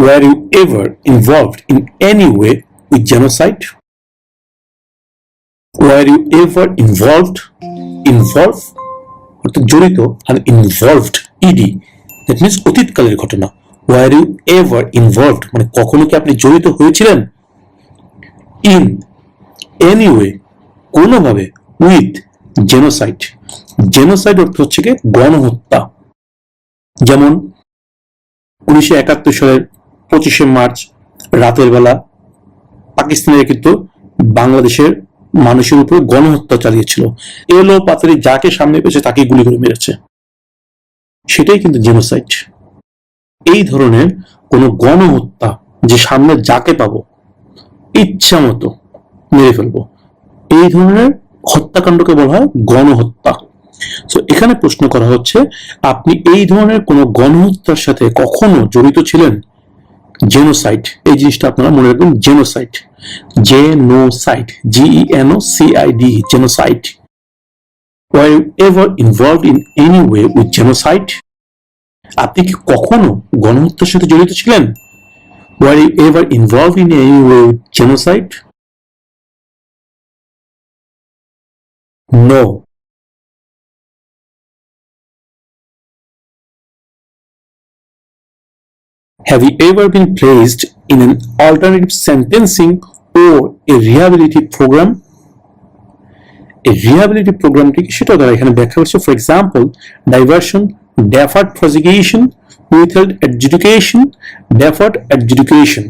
Were you ever involved in any way with genocide? Were you ever involved? Involved অর্থাৎ জড়িত, আর involved ed, that means অতীতকালের ঘটনা। Were you ever involved মানে কখনো কি আপনি জড়িত হয়েছিলেন? In any way কোনোভাবে, with জেনোসাইড। জেনোসাইড অর্থ হচ্ছে কি গণহত্যা। যেমন 1971 সালের 25শে মার্চ রাতের বেলা পাকিস্তানের কিন্তু বাংলাদেশের মানুষের উপর গণহত্যা চালিয়েছিল। এলো পাতারি যাকে সামনে পেয়েছে তাকে গুলি করে মেরেছে, সেটাই কিন্তু জেনোসাইড। এই ধরনের কোন গণহত্যা, যে সামনে যাকে পাবো ইচ্ছা মতো মেরে ফেলবো, এই ধরনের হত্যাকাণ্ডকে বলা হয় গণহত্যা। তো এখানে প্রশ্ন করা হচ্ছে, আপনি এই ধরনের কোন গণহত্যার সাথে কখনো জড়িত ছিলেন? জেনোসাইড, এই জিনিসটা আপনারা মনে রাখবেন, genocide, genocide, GENOCID, genocide. Were you ever involved in any way with genocide? আপনি কি কখনো গণহত্যার সাথে জড়িত ছিলেন? Were you ever involved in any way with genocide? No. Have you ever been placed in an alternative sentencing or a rehabilitative program? A rehabilitative program কি সেটা দ্বারা এখানে ব্যাখ্যা করছে। For example, diversion, deferred prosecution, withheld adjudication, deferred adjudication.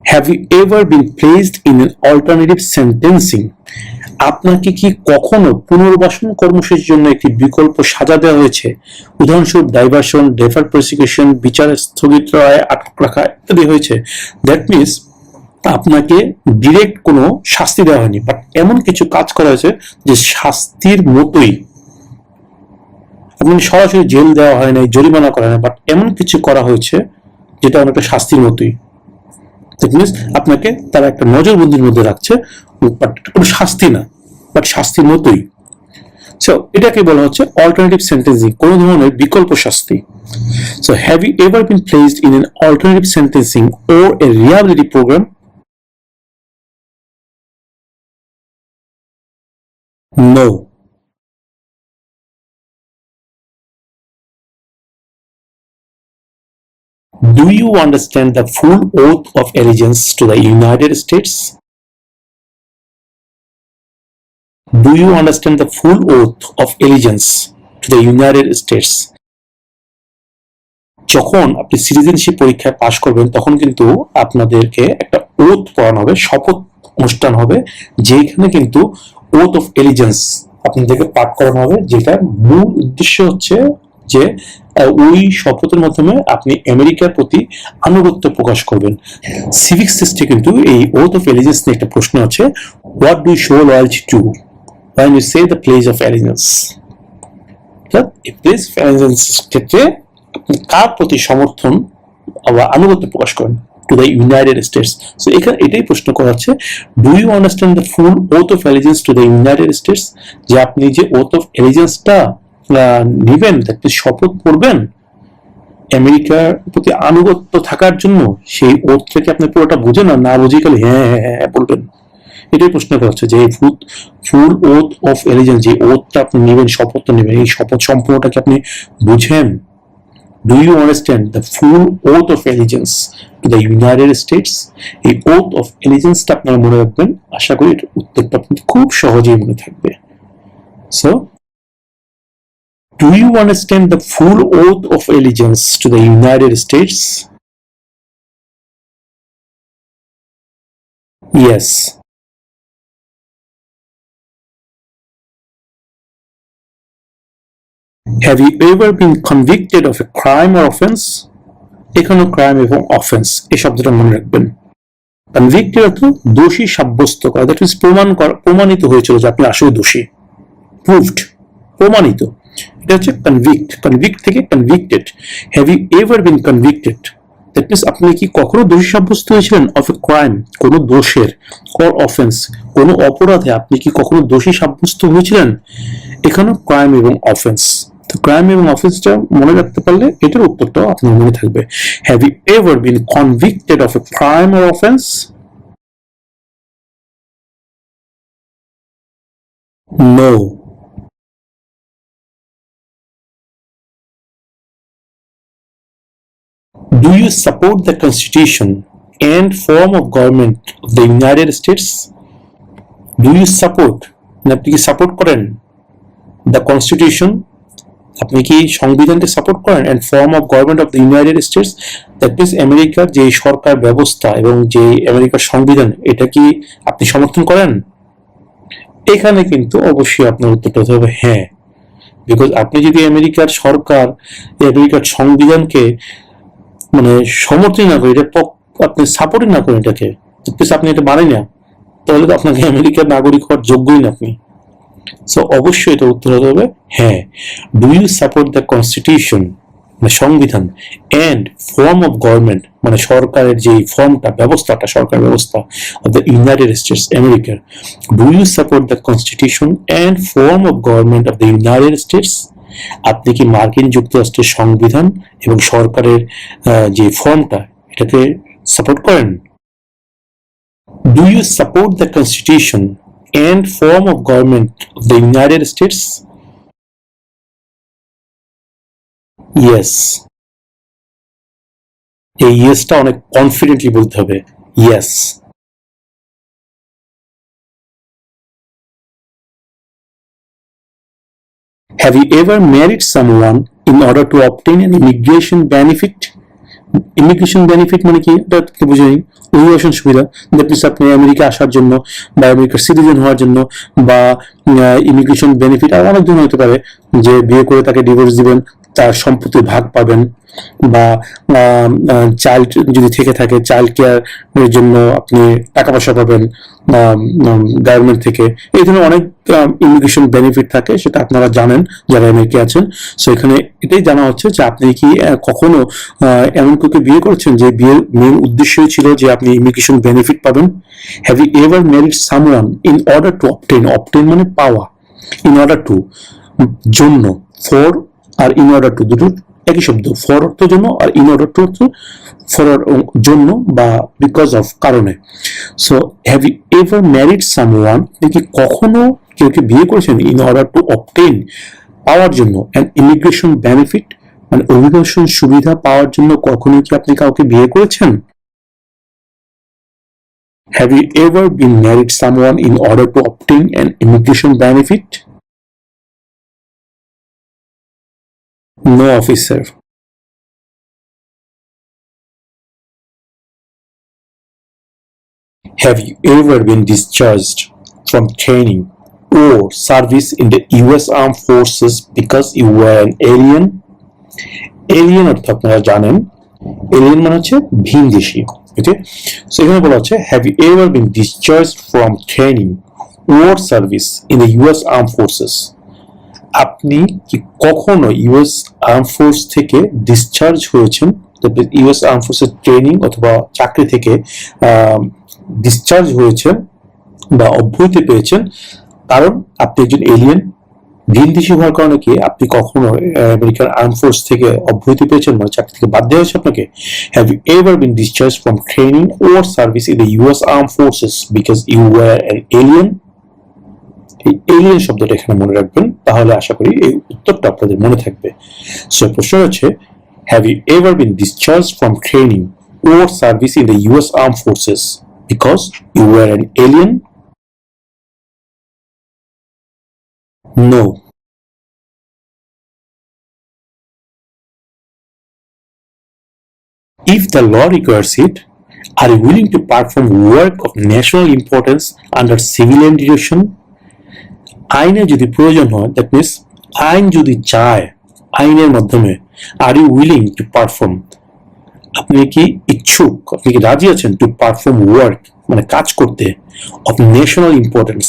Have you ever been placed in an alternative sentencing? আপনাকে কি কখনো পুনর্বাসন কর্মসূচির জন্য একটি বিকল্প সাজা দেওয়া হয়েছে? উদাহরণস্বরূপ ডাইভার্সন, ডেফার্ড প্রসিকিউশন, বিচার স্থগিত রায়, আটক রাখা ইত্যাদি হয়েছে। দ্যাট মিনস আপনাকে ডিরেক্ট কোনো শাস্তি দেওয়া হয়নি, বাট এমন কিছু কাজ করা হয়েছে যে শাস্তির মতোই। আপনাকে সরাসরি জেল দেওয়া হয় নাই, জরিমানা করা হয়, বাট এমন কিছু করা হয়েছে যেটা অনেকটা শাস্তির মতোই। দ্যাট মিনস আপনাকে তারা একটা নজরবন্দির মধ্যে রাখছে, বাট কোনো শাস্তি না, বাট শাস্তির মতোই। সো এটাকে বলা হচ্ছে অল্টারনেটিভ সেন্টেন্সিং, কোন ধরনের বিকল্প শাস্তি। So have you ever been placed in an alternative sentencing or a rehabilitative program? No. Do you understand the full oath of allegiance to the United States? Do you understand the full oath of allegiance to the United States? যখন আপনি citizenship পরীক্ষায় পাশ করবেন তখন কিন্তু আপনাদেরকে একটা oath পড়ানো হবে, শপথ অনুষ্ঠান হবে, যেখানে কিন্তু ওথ অফ এলিজেন্স আপনাদেরকে পাঠ করানো হবে, যেটার মূল উদ্দেশ্য হচ্ছে যে ওই শপথের মাধ্যমে আপনি আমেরিকার প্রতি আনুগত্য প্রকাশ করবেন। সিভিক্স টেস্টে কিন্তু এই ওথ অফ এলিজেন্স নিয়ে একটা প্রশ্ন আছে, what do you show loyalty to when you say the pledge of allegiance? এই প্লেজ অফ অ্যালিজেন্স ক্ষেত্রে আপনি কার প্রতি সমর্থন বা আনুগত্য প্রকাশ করেন? To the United States. So এখানে এটাই প্রশ্ন করা হচ্ছে, do you understand the full oath of allegiance to the United States? যে আপনি যে ওথ অফ অ্যালিজেন্সটা নিবেন, আপনি শপথ করবেন আমেরিকার প্রতি আনুগত্য থাকার জন্য, সেই ওথটাকে আপনি পুরোটা বুঝেন, না বুঝে গেলে হ্যাঁ হ্যাঁ হ্যাঁ বলবেন। এটাই প্রশ্ন করা হচ্ছে যে ফুল ওথ অফ অ্যালিজেন্স, যে ওথটা আপনি নেবেন, শপথটা নেবেন, এই শপথ সম্পূর্ণটাকে আপনি বুঝেন? Do you understand the full oath of allegiance to the United States? এই ওথ অফ অ্যালিজেন্সটা আপনারা মনে রাখবেন, আশা করি এর উত্তরটা আপনাদের খুব সহজেই মনে থাকবে। So do you understand the full oath of allegiance to the United States? Yes. Have you ever been convicted of a crime or offense? এখানে ক্রাইম এবং অফেন্স এই শব্দটা মনে রাখবেন। কনভিক্টেড অর্থ দোষী সাব্যস্ত করা, দ্যাট মিন্স প্রমাণিত হয়েছিল যে আপনি আসলে দোষী, প্রুভড, প্রমাণিত। এটা হচ্ছে কনভিক্ট, কনভিক্ট থেকে convicted. Have you ever been convicted? That means আপনি কি কখনো দোষী সাব্যস্ত হয়েছিলেন? অফ এ ক্রাইম, কোনো দোষের, অর অফেন্স, কোনো অপরাধে আপনি কি কখনো দোষী সাব্যস্ত হয়েছিলেন? এখানে ক্রাইম এবং অফেন্স তো ক্রাইম এবং অফেন্সটা মনে রাখতে পারলে এটার উত্তরটাও আপনার মনে থাকবে। Have you ever been convicted of a crime or offence? No. Do you support the Constitution and form of government of the United States? Do you support? আপনি কি সাপোর্ট করেন দ্য কনস্টিটিউশন? আপনি কি সংবিধানকে সাপোর্ট করেন and form of government of the United States? That means আমেরিকার যে সরকার ব্যবস্থা এবং যে আমেরিকার সংবিধান, এটা কি আপনি সমর্থন করেন? এখানে কিন্তু অবশ্যই আপনার উত্তরটা হতে হবে হ্যাঁ। বিকজ আপনি যদি আমেরিকার সরকার, আমেরিকার সংবিধানকে মানে সমর্থন না করেন, এটা আপনি সাপোর্ট না করেন, এটাকে আপনি এটা মানেন না, তাহলে তো আপনাকে আমেরিকার নাগরিক হওয়ার যোগ্যই না আপনি। সো অবশ্যই এটা উত্তর হতে হবে হ্যাঁ। Do you support the constitution মানে সংবিধান এন্ড ফর্ম অফ গভর্নমেন্ট মানে সরকারের যে ফর্মটা, ব্যবস্থাটা, সরকার ব্যবস্থা অফ দ্য ইউনাইটেড স্টেটস আমেরিকার? Do you support the constitution and form of government of the United States? আপনি কি মার্কিন যুক্তরাষ্ট্রের সংবিধান এবং সরকারের যে ফর্মটা, এটাকে সাপোর্ট করেন? Do you support the Constitution and form of government of the United States? Yes. এই ইয়েসটা অনেক কনফিডেন্টলি বলতে হবে, yes. Have you ever married someone in order to obtain an immigration benefit? Immigration benefit মানে কি, এটা বুঝে নিন। অভিবাসন সুবিধা, দ্যাট মিনস আপনি আমেরিকা আসার জন্য বা আমেরিকার সিটিজেন হওয়ার জন্য, বা ইমিগ্রেশন বেনিফিট আর অনেক ধরনের হতে পারে, যে বিয়ে করে তাকে ডিভোর্স দিবেন, তার সম্পত্তির ভাগ পাবেন, বা চাইল্ড যদি থেকে থাকে চাইল্ড কেয়ারের জন্য আপনি টাকা পয়সা পাবেন গভর্নমেন্ট থেকে। এই ধরনের অনেক ইমিগ্রেশন বেনিফিট থাকে, সেটা আপনারা জানেন যারা আমেরিকা আছেন। সো এখানে এটাই জানা হচ্ছে যে আপনি কি কখনো এমন কাউকে বিয়ে করেছেন যে বিয়ের মেন উদ্দেশ্যই ছিল যে আপনি ইমিগ্রেশন বেনিফিট পাবেন? Have you ever married someone in order to obtain, obtain মানে পাওয়া, ইন অর্ডার টু জন্য, ফর আর ইন অর্ডার টু দুটো একই শব্দ। ফর অর্থ জন্য আর ইন অর্ডার টু অর্থ ফর জন্য বা বিকজ অফ কারণে। So have you ever married someone, আপনি কি কখনো কেউকে বিয়ে করেছেন ইন অর্ডার টু অবটেইন পাওয়ার জন্য অ্যান ইমিগ্রেশন বেনিফিট মানে অভিবাসন সুবিধা পাওয়ার জন্য কখনো কি আপনি কাউকে বিয়ে করেছেন? Have you ever been married someone in order to obtain an immigration benefit? No, officer. Have you ever been discharged from training or service in the US Armed Forces because you were an alien? Alien অর্থ আপনারা জানেন, alien মানে হচ্ছে ভিনদেশী। ওকে, so এখানে বলা হচ্ছে have you ever been discharged from training or service in the US arm forces? আপনি কি কখনো ইউএস আর্ম ফোর্স থেকে ডিসচার্জ হয়েছেন, ইউএস আর্ম ফোর্সের ট্রেনিং অথবা চাকরি থেকে ডিসচার্জ হয়েছেন বা অব্যাহতি পেয়েছেন কারণ আপনি একজন এলিয়েন, ভিনদেশী হওয়ার কারণে কি আপনি কখনো আমেরিকান আর্ম ফোর্স থেকে অব্যাহতি পেয়েছেন, মানে চাকরি থেকে বাদ দেওয়া হয়েছে আপনাকে? Have you ever been discharge from training or service in the US arm forces because you were an alien? এই এলিয়েন শব্দটা এখানে মনে রাখবেন, তাহলে আশা করি এই উত্তরটা আপনাদের মনে থাকবে। সো প্রশ্ন হচ্ছে have you ever been discharge from training or service in the US arm forces because you were an alien? No. If the law requires it, are you willing to perform work of national importance under civilian direction? আইনে যদি প্রয়োজন হয়, that means আইন যদি চায়, আইনের মাধ্যমে are you willing to perform, আপনি কি ইচ্ছুক, আপনি কি রাজি আছেন টু পারফর্ম ওয়ার্ক মানে কাজ করতে অফ ন্যাশনাল ইম্পর্টেন্স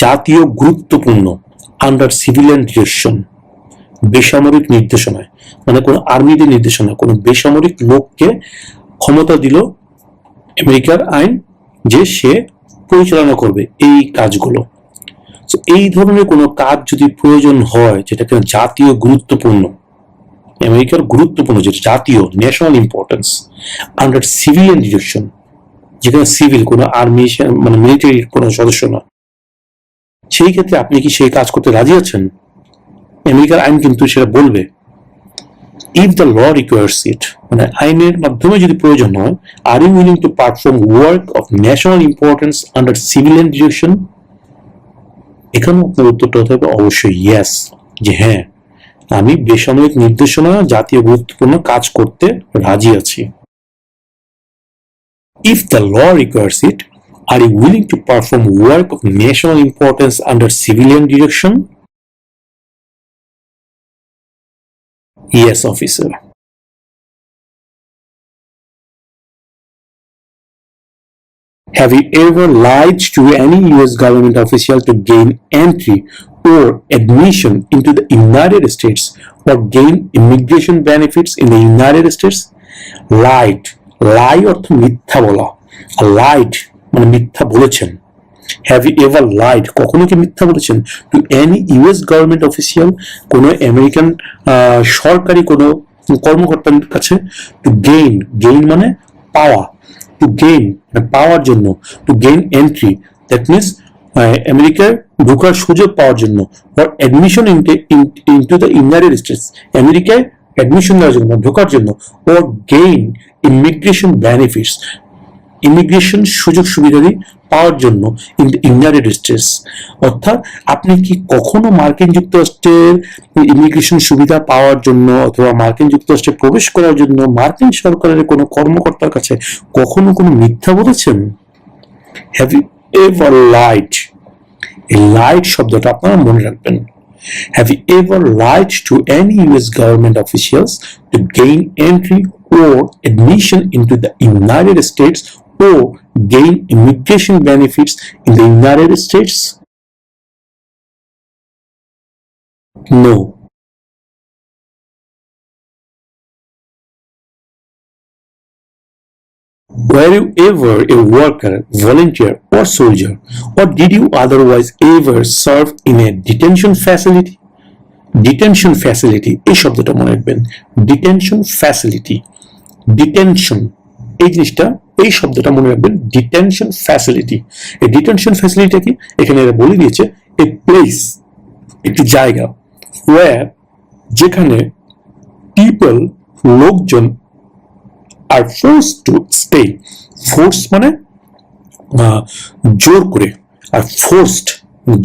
জাতীয় গুরুত্বপূর্ণ আন্ডার সিভিলিয়ান ডিরেকশন বেসামরিক নির্দেশনায়, মানে কোন আর্মিদের নির্দেশনা, কোন বেসামরিক লোককে ক্ষমতা দিল আমেরিকার আইন যে সে পরিচালনা করবে এই কাজগুলো। তো এই ধরনের কোনো কাজ যদি প্রয়োজন হয় যেটা কিনা জাতীয় গুরুত্বপূর্ণ, আমেরিকার গুরুত্বপূর্ণ, যেটা জাতীয় national importance, under civilian direction, যেখানে সিভিল কোনো আর্মি মানে মিলিটারির কোনো সদস্য না, সেই ক্ষেত্রে আপনি কি সেই কাজ করতে রাজি আছেন? আমেরিকার আইন কিন্তু সেটা বলবে, if the law requires it, মানে আইনের মাধ্যমে যদি প্রয়োজন হয়, are you willing to perform work of national importance under civilian direction? এখানে আপনার উত্তরটা হতে হবে অবশ্যই ইয়েস, যে হ্যাঁ আমি বেসামরিক নির্দেশনা জাতীয় গুরুত্বপূর্ণ কাজ করতে রাজি আছি। If the law requires it, are you willing to perform work of national importance under civilian direction? Yes, officer. Have you ever lied to any US government official to gain entry or admission into the United States or gain immigration benefits in the United States? Lied, lie অর্থ মিথ্যা বলা, আর lied মানে মিথ্যা বলেছেন। Have you ever lied, কখনো কি মিথ্যা বলেছেন to any US government official, কোনো আমেরিকান সরকারি কোনো কর্মকর্তার কাছে, টু গেইন, গেইন মানে পাওয়া, টু গেইন পাওয়ার জন্য, to gain entry that means আমেরিকার ঢোকার সুযোগ পাওয়ার জন্য, for admission into the United states, আমেরিকায় অ্যাডমিশন দেওয়ার জন্য, ঢোকার জন্য, or gain immigration benefits, immigration সুযোগ সুবিধাদি পাওয়ার জন্য ইন দ্য ইউনাইটেড স্টেটস। অর্থাৎ আপনি কি কখনো মার্কিন যুক্তরাষ্ট্রের ইমিগ্রেশন সুবিধা পাওয়ার জন্য অথবা মার্কিন যুক্তরাষ্ট্রে প্রবেশ করার জন্য মার্কিন সরকারের কোনো কর্মকর্তার কাছে কখনো কোনো মিথ্যা বলেছেন? হ্যাভ ইউ এভার লাইড, এই লাইড শব্দটা আপনারা মনে রাখবেন। Have you ever lied to any US government officials to gain entry or admission into the United States or gain immigration benefits in the United States? No. Were you ever a worker, volunteer, or soldier, or did you otherwise ever serve in a detention facility? Detention facility, এই শব্দটা মনে রাখবেন, detention facility, detention, এই জিনিসটা, এই শব্দটা মনে রাখবেন, ডিটেনশন ফ্যাসিলিটি। এই ডিটেনশন ফ্যাসিলিটি কি এখানে এরা বলে দিয়েছে, এ প্লেস, একটি জায়গা, ওয়্যার, যেখানে পিপল, লোকজন, আর ফোর্স টু স্টে, ফোর্স মানে জোর করে, আর ফোর্সড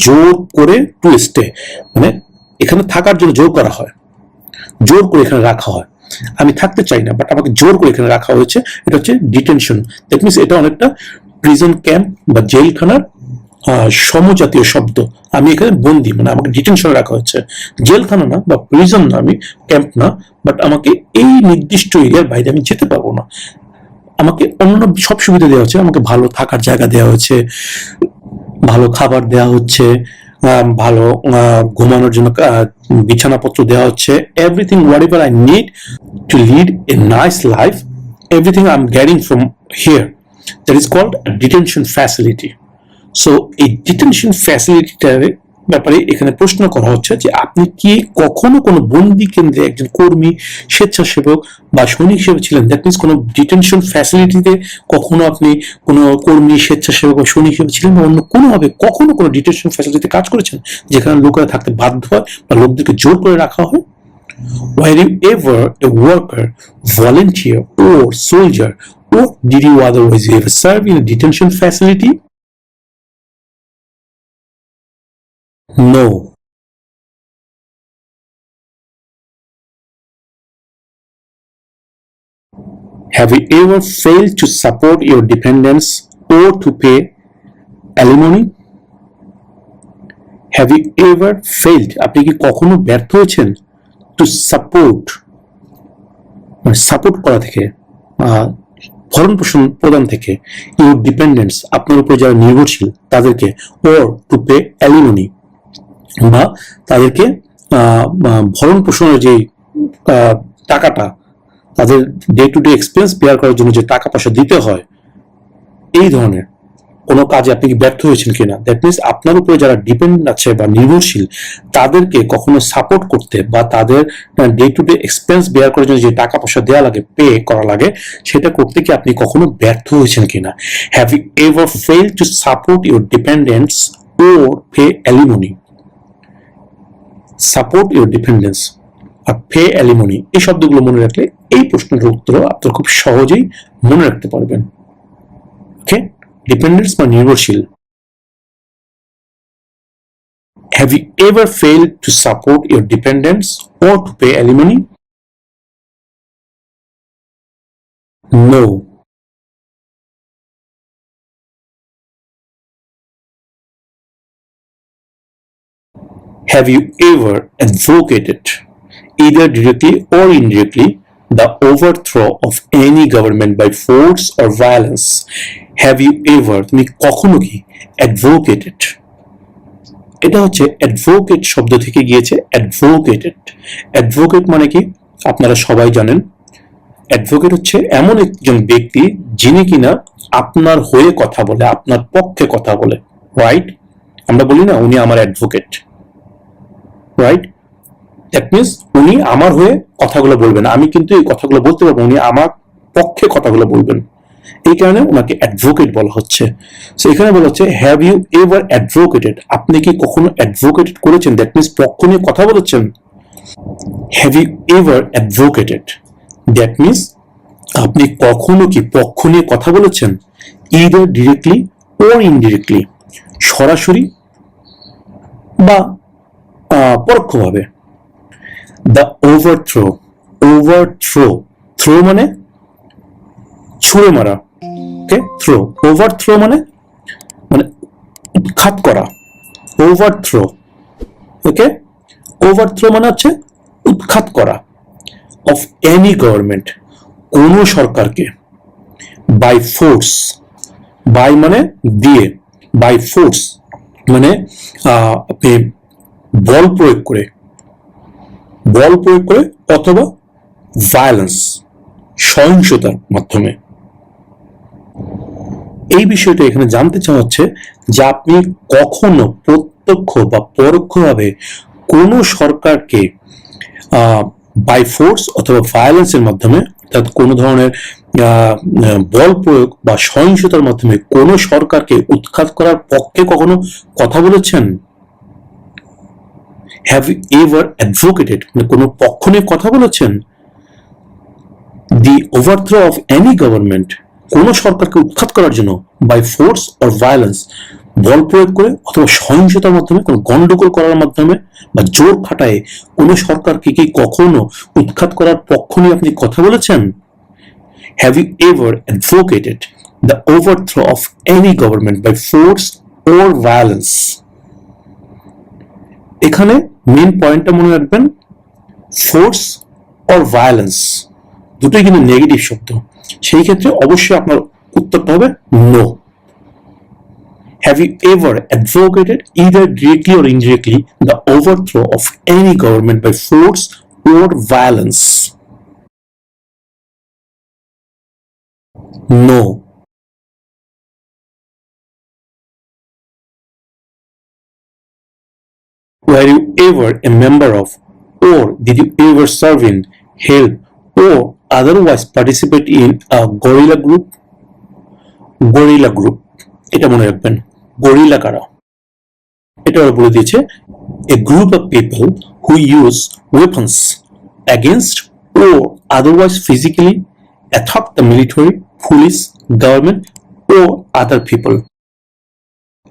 জোর করে, টু স্টে মানে এখানে থাকার জন্য জোর করা হয়, জোর করে এখানে রাখা হয়, আমি থাকতে চাই না বাট আমাকে জোর করে এখানে রাখা হয়েছে, এটা হচ্ছে ডিটেনশন। দ্যাট মিনস এটা অনেকটা প্রিজন ক্যাম্প বা জেলখানার সমজাতীয় শব্দ। আমি এখানে বন্দি, মানে আমাকে ডিটেনশনে রাখা হচ্ছে, জেলখানা না বা প্রিজন না, আমি ক্যাম্প না, বাট আমাকে এই নির্দিষ্ট এরিয়ার বাইরে আমি যেতে পারবো না। আমাকে অন্য সব সুবিধা দেওয়া হচ্ছে, আমাকে ভালো থাকার জায়গা দেওয়া হচ্ছে, ভালো খাবার দেওয়া হচ্ছে, ভালো ঘুমানোর জন্য বিছানাপত্র দেওয়া হচ্ছে, everything whatever I need to lead a nice life, everything I am getting from here, that is called detention facility. So এই ডিটেনশন ফ্যাসিলিটিটার ব্যাপারে এখানে প্রশ্ন করা হচ্ছে যে আপনি কি কখনো কোনো বন্দি কেন্দ্রে একজন কর্মী, স্বেচ্ছাসেবক বা সৈনিক হিসেবে ছিলেন? দ্যাট মিনস কোনো ডিটেনশন ফ্যাসিলিটিতে কখনো আপনি কোনো কর্মী, স্বেচ্ছাসেবক বা সৈনিক হিসেবে ছিলেন, বা অন্য কোনোভাবে কখনো কোনো ডিটেনশন ফ্যাসিলিটিতে কাজ করেছেন যেখানে লোকেরা থাকতে বাধ্য হয় বা লোকদেরকে জোর করে রাখা হয়? Were you ever a worker, volunteer, or soldier, or did you otherwise ever serve in a detention facility? No. Have you ever failed to support your dependents or to pay alimony? Have you ever failed, আপনি কি কখনো ব্যর্থ হয়েছেন to support, মানে support করা থেকে, ভরণ পোষণ প্রদান থেকে, ইউর ডিপেন্ডেন্টস, আপনার উপর যারা নির্ভরশীল তাদেরকে, ওর টু পে অ্যালিমনি, বা তাদেরকে ভরণ পোষণের যে টাকাটা, তাদের day to day expense bear করার জন্য যে টাকা পয়সা দিতে হয়, এই ধরনের কোনো কাজে আপনি কি ব্যর্থ হয়েছেন কিনা, দ্যাট মিনস আপনার উপরে যারা ডিপেন্ড আছে বা নির্ভরশীল তাদেরকে কখনো সাপোর্ট করতে বা তাদের day to day expense bear করার জন্য যে টাকা পয়সা দেওয়া লাগে, পে করা লাগে, সেটা করতে কি আপনি কখনো ব্যর্থ হয়েছেন কিনা। Have you ever fail to support your dependents or pay alimony. Support your dependence আর পে অ্যালিমনি, এই শব্দগুলো মনে রাখলে এই প্রশ্নের উত্তর আপনারা খুব সহজেই মনে রাখতে পারবেন। ওকে, ডিপেন্ডেন্স বা নির্ভরশীল। Have you ever failed to support your dependents or to pay alimony? No. Have you ever advocated, either directly or indirectly, the overthrow of any government by force or violence? Have you ever, তুমি কখনো কি advocated, এটা হচ্ছে advocate শব্দ থেকে গিয়েছে advocated. Advocate মানে কি আপনারা সবাই জানেন, অ্যাডভোকেট হচ্ছে এমন একজন ব্যক্তি যিনি কিনা আপনার হয়ে কথা বলে, আপনার পক্ষে কথা বলে, রাইট? আমরা বলি না উনি আমার অ্যাডভোকেট, রাইট? দ্যাট মিনস উনি আমার হয়ে কথাগুলো বলবেন, আমি কিন্তু এই কথাগুলো বলতে পারবো, উনি আমার পক্ষে কথাগুলো বলবেন, এই কারণে ওনাকে অ্যাডভোকেট বলা হচ্ছে। সো এখানে বলা হচ্ছে হ্যাভ ইউ এভার অ্যাডভোকেটেড, আপনি কি কখনো অ্যাডভোকেটেড করেছেন, দ্যাট মিনস পক্ষ নিয়ে কথা বলেছেন। Have you ever advocated, that means আপনি কখনো কি পক্ষ নিয়ে কথা বলেছেন, ইদার ডিরেক্টলি ওর ইনডিরেক্টলি, সরাসরি বা পরোক্ষভাবে। দ্য ওভারথ্রো, ওভারথ্রো, থ্রো মানে ছুঁড়ে মারা, ওকে, থ্রো, ওভারথ্রো মানে মানে উৎখাত করা, ওভারথ্রো, ওকে, ওভারথ্রো মানে হচ্ছে উৎখাত করা, অফ এনি গভর্নমেন্ট, কোন সরকারকে, বাই ফোর্স, বাই মানে দিয়ে, বাই ফোর্স মানে আপনি বল প্রয়োগ করে, বল প্রয়োগ করে, অথবা ভায়োলেন্স, সহিংসতার মাধ্যমে। এই বিষয়টা এখানে জানতে চাওয়া হচ্ছে যে আপনি কখনো প্রত্যক্ষ বা পরোক্ষভাবে কোন সরকারকে বাই ফোর্স অথবা ভায়োলেন্সের মাধ্যমে, অর্থাৎ কোনো ধরনের বল প্রয়োগ বা সহিংসতার মাধ্যমে কোন সরকারকে উৎখাত করার পক্ষে কখনো কথা বলেছেন? হ্যাভ ইউ এভার অ্যাডভোকেটেড, মানে কোনো পক্ষ নিয়ে কথা বলেছেন? দি ওভারথ্রো অফ এনি গভর্নমেন্ট, কোন সরকারকে উৎখাত করার জন্য, বাই ফোর্স অর ভায়োলেন্স, বল প্রয়োগ করে অথবা সহিংসতার মাধ্যমে, কোনো গন্ডগোল করার মাধ্যমে বা জোর খাটায় কোন সরকারকে কি কখনো উৎখাত করার পক্ষ নিয়ে আপনি কথা বলেছেন? Have you ever advocated the overthrow of any government by force or violence. এখানে মেন পয়েন্টটা মনে রাখবেন, ফোর্স অর ভায়োলেন্স দুটোই কিন্তু নেগেটিভ শব্দ, সেই ক্ষেত্রে অবশ্যই আপনার উত্তরটা হবে no. Have you ever advocated either directly or indirectly the overthrow of any government by force or violence? No. Were you ever a member of, or did you ever serve in, help, or otherwise participate in a guerrilla group? Guerrilla group, এটা মনে রাখবেন। Guerrilla কারা, এটা ওরা বলে দিয়েছে, a group of people who use weapons against or otherwise physically attack the military, police, government or other people.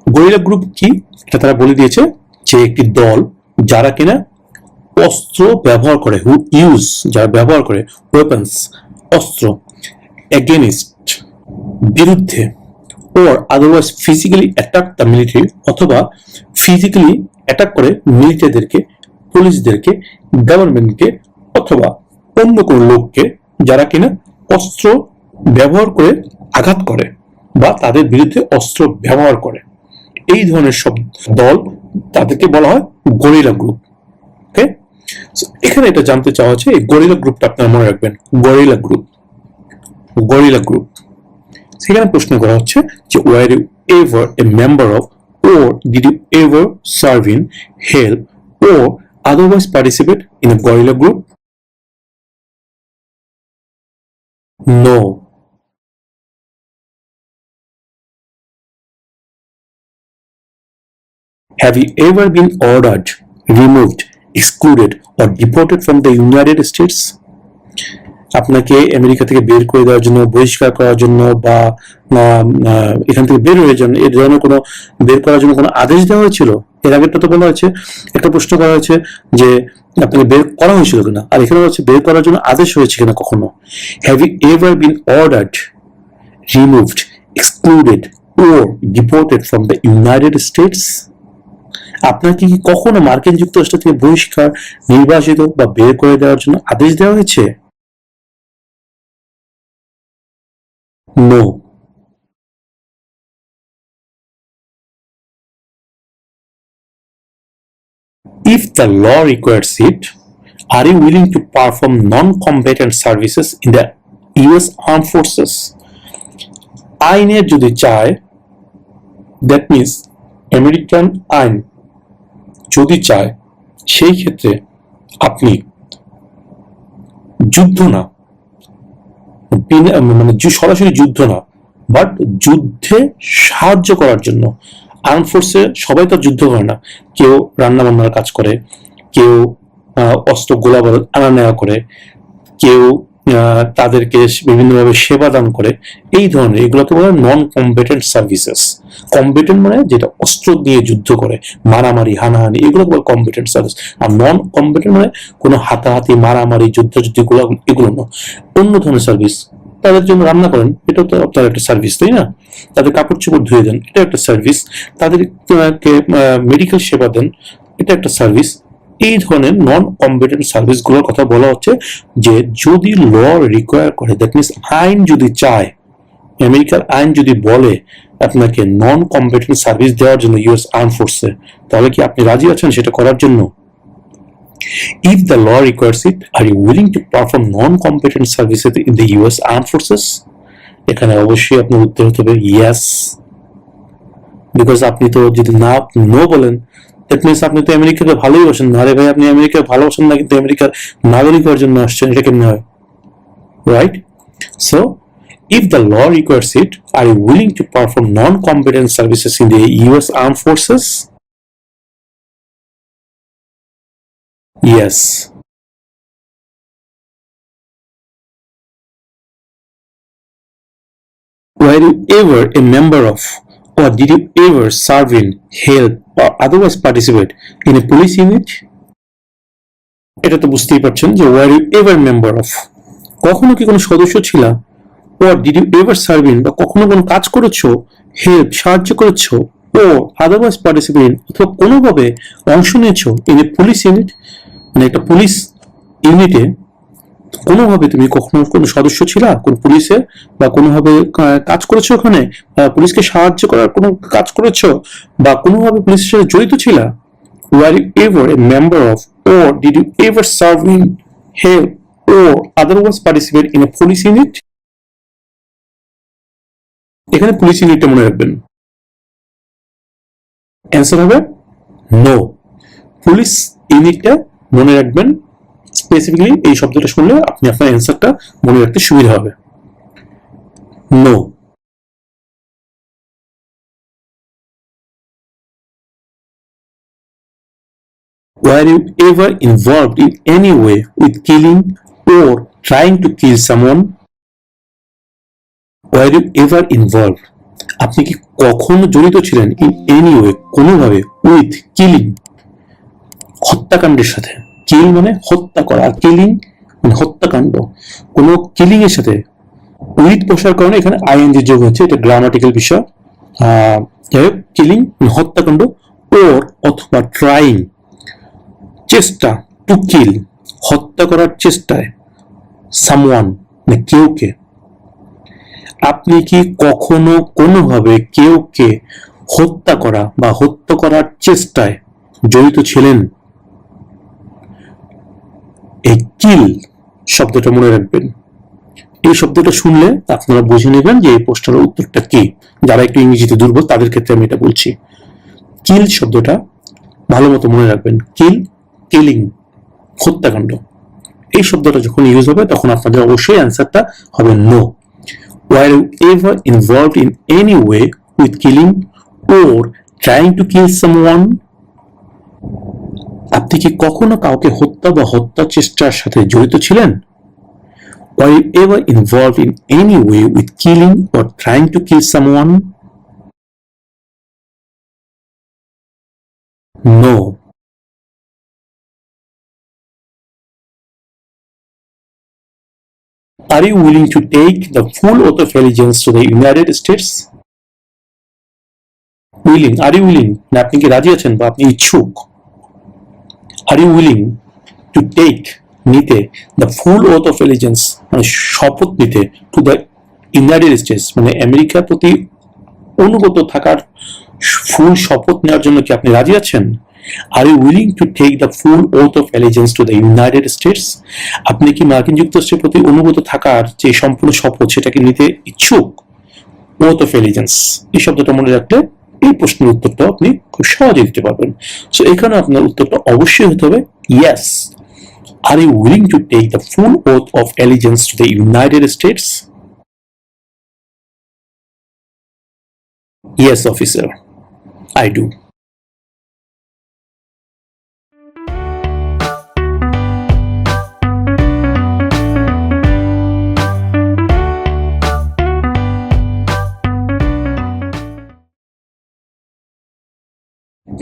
Gorilla group কি, এটা তারা বলে দিয়েছে যে একটি দল যারা কিনা অস্ত্র ব্যবহার করে, হু ইউজ, যারা ব্যবহার করে, ওয়েপন্স অস্ত্র, এগেনিস্ট বিরুদ্ধে, or otherwise physically attack the military, অথবা ফিজিক্যালি অ্যাটাক করে মিলিটারিদেরকে, পুলিশদেরকে, গভর্নমেন্টকে, অথবা অন্য কোনো লোককে যারা কিনা অস্ত্র ব্যবহার করে আঘাত করে বা তাদের বিরুদ্ধে অস্ত্র ব্যবহার করে, এই ধরনের সব দল, তাদেরকে বলা হয় গরিলা গ্রুপ। ওকে, এখানে এটা জানতে চাওয়া হচ্ছে এই গরিলা গ্রুপটা আপনারা মনে রাখবেন, গরিলা গ্রুপ, গরিলা গ্রুপ। সেখানে প্রশ্ন করা হচ্ছে যে ever a member of, or did you ever serve in, help, or otherwise participate in a guerrilla group? No. Have you ever been ordered, removed, excluded, or deported from the United States? আপনাকে America থেকে বের করে দেওয়ার জন্য, বহিষ্কার করার জন্য, বা এখান থেকে বের হয়ে যান, এই ধরনের কোনো বের করার জন্য কোনো আদেশ দেওয়া হয়েছিল? এর আগেরটা তো বলা হয়েছে, একটা প্রশ্ন করা হয়েছে যে আপনাকে বের করা হয়েছিল কিনা, আর এখানে হচ্ছে বের করার জন্য আদেশ হয়েছে কিনা কখনো। Have you ever been ordered, removed, excluded, or deported from the United States? আপনাকে কি কখনো মার্কিন যুক্তরাষ্ট্র থেকে বহিষ্কার, নির্বাসিত বা বের করে দেওয়ার জন্য আদেশ দেওয়া হয়েছে? No. If the law requires it, are you willing to perform non-combatant services in the US Armed Forces? আইনের যদি চায়, দ্যাট মিনস আমেরিকান আইন যদি চায়, সেই ক্ষেত্রে আপনি যুদ্ধ না, মানে সরাসরি যুদ্ধ না, বাট যুদ্ধে সাহায্য করার জন্য। আর্ম ফোর্সে সবাই তো যুদ্ধ করে না, কেউ রান্না বান্নার কাজ করে, কেউ অস্ত্র গোলা বারুদ আনা নেওয়া করে, কেউ তাদেরকে বিভিন্নভাবে সেবা দান করে, এই ধরনের, এগুলোকে বলে নন কম্বেটেন্ট সার্ভিসেস। কম্বেটেন্ট মানে যেটা অস্ত্র দিয়ে যুদ্ধ করে, মারামারি, হানাহানি, এগুলোকে বলে কম্বেটেন্ট সার্ভিস। আর নন কম্বেটেন্ট মানে কোনো হাতাহাতি, মারামারি, যুদ্ধ এগুলো না, অন্য ধরনের সার্ভিস। তাদের জন্য রান্না করেন, এটাও তো আপনার একটা সার্ভিস, তাই না? তাদের কাপড় চোপড় ধুয়ে দেন, এটা একটা সার্ভিস। তাদেরকে মেডিকেল সেবা দেন, এটা একটা সার্ভিস। এই ধরনের নন কম্বেটেন্ট সার্ভিস গুলোর কথা বলা হচ্ছে যে যদি ল রিকোয়ার করে, দ্যাট মিনস আইন যদি চায়, আমেরিকার আইন যদি বলে আপনাকে নন কম্বেটেন্ট সার্ভিস দেওয়ার জন্য ইউএস আর্ম ফোর্সে, তাহলে কি আপনি রাজি আছেন সেটা করার জন্য? If the law requires it, are you willing to perform non-combatant services in the US Armed Forces? এখানে অবশ্যই আপনার উত্তর হতে হবে ইয়েস, বিকজ আপনি তো যদি না নো বলেন, দ্যাট মিনস আপনি তো আমেরিকাকে ভালোই বাসেন না। আরে ভাই, আপনি আমেরিকা ভালোবাসেন না, কিন্তু আমেরিকার নাগরিক হওয়ার জন্য আসছেন, এটা কেমনে হয়? Right? So if the law requires it, are you willing to perform non-combatant services in the US Armed Forces? Yes. Were you ever a member of, or did you ever serve in, help, or otherwise participate in a police unit? এটা তো বুঝতেই পারছেন যে were you ever member of, কখনো কি কোনো সদস্য ছিলা, or did you ever serve in, বা কখনো কোনো কাজ করেছো, help, সাহায্য করেছো, or otherwise participate in, অথবা কোনোভাবে অংশ নিয়েছো in a police unit, মানে একটা পুলিশ ইউনিটে কোনোভাবে তুমি কখনো কোনো সদস্য ছিলা কোন পুলিশে, বা কোনোভাবে কাজ করেছো, ওখানে পুলিশকে সাহায্য করার কোনো কাজ করেছো, বা কোনোভাবে পুলিশের সাথে জড়িত ছিলা? Were you ever a member of, or did you ever serve in, help, or otherwise participate in a police unit? এখানে পুলিশ ইউনিটটা মনে রাখবেন। অ্যান্সার হবে নো। পুলিশ ইউনিটটা মনে রাখবেন। স্পেসিফিক্যালি এই শব্দটা শুনলে আপনি আপনার অ্যান্সারটা মনে রাখতে সুবিধা হবে। No. Were you ever involved in any way with killing or trying to kill someone? Were you ever involved? আপনি কি কখনো জড়িত ছিলেন in any way, কোনোভাবে, with killing, হত্যাকাণ্ডের সাথে? কিল মানে হত্যা করা, আর কিলিং মানে হত্যাকাণ্ড। কোনো কিলিং এর সাথে উইথ বসার কারণে এখানে আইএনজি যোগ হচ্ছে, এটা গ্রামাটিক্যাল বিষয়। কিলিং মানে হত্যাকাণ্ড, ওর অথবা ট্রাইং, চেষ্টা, টু কিল, হত্যা করার চেষ্টায়, সামওয়ান মানে কেউকে। আপনি কি কখনো কোনোভাবে কেউকে হত্যা করা বা হত্যা করার চেষ্টায় জড়িত ছিলেন? এই কিল শব্দটা মনে রাখবেন। এই শব্দটা শুনলে আপনারা বুঝে নেবেন যে এই প্রশ্নের উত্তরটা কি। যারা একটু ইংরেজিতে দুর্বল তাদের ক্ষেত্রে আমি এটা বলছি। কিল শব্দটা ভালো মতো মনে রাখবেন, কিলিং, হত্যাকাণ্ড। এই শব্দটা যখন ইউজ হবে তখন আপনাদের অবশ্যই অ্যান্সারটা হবে no. Were you ever involved in any way with killing or trying to kill someone? আপনি কি কখনো কাউকে হত্যা বা হত্যা চেষ্টার সাথে জড়িত ছিলেন? Were you ever involved in any way with killing or trying to kill someone? No. Are you willing to take the full oath of allegiance to the United States? Willing, are you willing? না আপনি কি রাজি আছেন বা আপনি ইচ্ছুক? Are you willing to take, নিতে, the full oath of allegiance, মানে শপথ নিতে, to the United States, মানে আমেরিকার প্রতি অনুগত থাকার ফুল শপথ নেওয়ার জন্য কি আপনি রাজি আছেন? Are you willing to take the full oath of allegiance to the United States? আপনি কি মার্কিন যুক্তরাষ্ট্রের প্রতি অনুগত থাকার যে সম্পূর্ণ শপথ সেটাকে নিতে ইচ্ছুক? Oath of allegiance, এই শব্দটা মনে রাখলে এই প্রশ্নের উত্তরটা আপনি খুব সহজে দিতে পারবেন। সো এখানে আপনার উত্তরটা অবশ্যই হতে হবে yes. Are you willing to take the full oath of allegiance to the United States? Yes, officer, I do.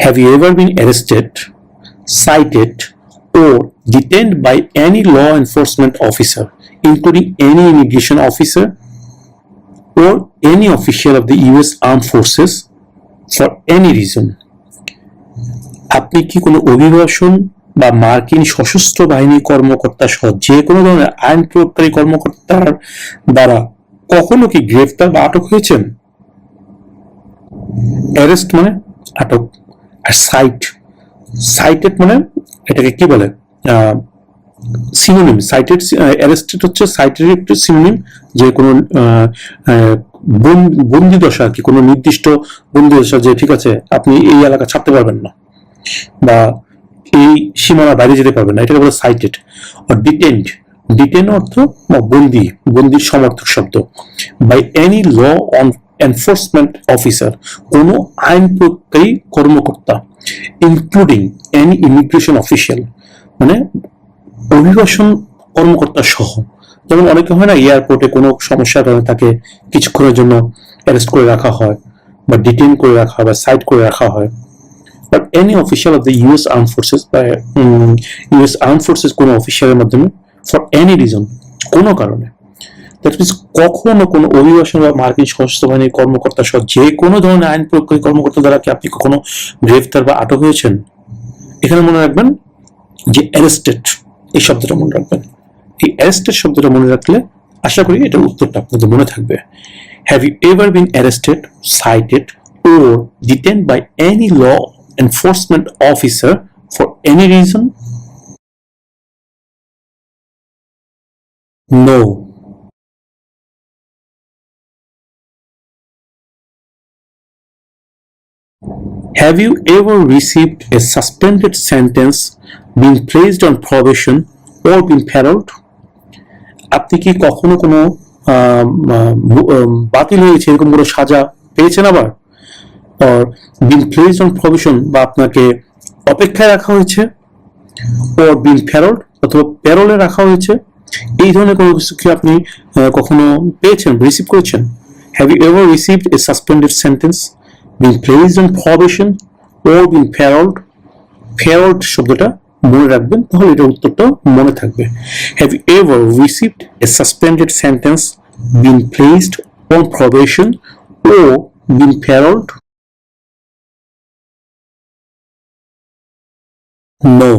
Have you ever been arrested, cited, or detained by any law enforcement officer, including any immigration officer or any official of the US Armed Forces, for any reason? আপনি কি কোনো অভিবাসন বা মার্কিন সশস্ত্র বাহিনী কর্মকর্তা সহ যে কোনো ধরনের আইন প্রয়োগকারী কর্মকর্তার দ্বারা কখনো কি গ্রেফতার বা আটক হয়েছেন? অ্যারেস্ট মানে আটক, আর সাইটেড মানে এটাকে কি বলে সিনোনিম। সাইটেড, অ্যারেস্টেড হচ্ছে সাইটেড একটু সিনোনিম, যে কোনো বন্দি দশা আর কি, কোনো নির্দিষ্ট বন্দি দশা, যে ঠিক আছে আপনি এই এলাকা ছাড়তে পারবেন না বা এই সীমানার বাইরে যেতে পারবেন না, এটাকে বলে সাইটেড। আর ডিটেন অর্থ বন্দি, বন্দির সমর্থক শব্দ। By any law on enforcement officer, কোনো আইন প্রয়োগকারী কর্মকর্তা, ইনক্লুডিং এনি ইমিগ্রেশন অফিসিয়াল, মানে অভিবাসন কর্মকর্তা সহ। যেমন অনেকে হয় না, এয়ারপোর্টে কোনো সমস্যার কারণে তাকে কিছুক্ষণের জন্য অ্যারেস্ট করে রাখা হয় বা ডিটেন করে রাখা হয় বা সাইড করে রাখা হয়। But any official of the US arm forces বা ইউএস আর্ম ফোর্সেস কোনো অফিসিয়ালের মাধ্যমে, ফর এনি রিজন, কোনো কারণে, দ্যাট মিনস কখনো কোনো অভিবাসন বা মার্কিন সশস্ত্র বাহিনীর কর্মকর্তা সহ যে কোনো ধরনের আইন প্রয়োগকারী কর্মকর্তা দ্বারা কি আপনি কখনো গ্রেফতার বা আটক হয়েছেন? এখানে মনে রাখবেন যে অ্যারেস্টেড, এই শব্দটা মনে রাখবেন। এই অ্যারেস্টেড শব্দটা মনে রাখলে আশা করি এটার উত্তরটা আপনাদের মনে থাকবে। Have you ever been arrested, cited or detained by any law enforcement officer for any reason? No. Have you ever received a suspended sentence, been placed on probation or been paroled? আপনি কি কখনো কোনো বাতিল হয়েছে এরকম কোনো সাজা পেয়েছেন আবার, or been placed on probation বা আপনাকে অপেক্ষায় রাখা হয়েছে, or been paroled অথবা প্যারোলে রাখা হয়েছে, এই ধরনের কোনো কিছু কি আপনি কখনো পেয়েছেন, রিসিভ করেছেন? Have you ever received a suspended sentence, been placed on probation or been paroled? Paroled শব্দটা মনে রাখবেন, তাহলে এটা উত্তরটা মনে থাকবে। Have you ever received a suspended sentence, been placed on probation or been paroled? No.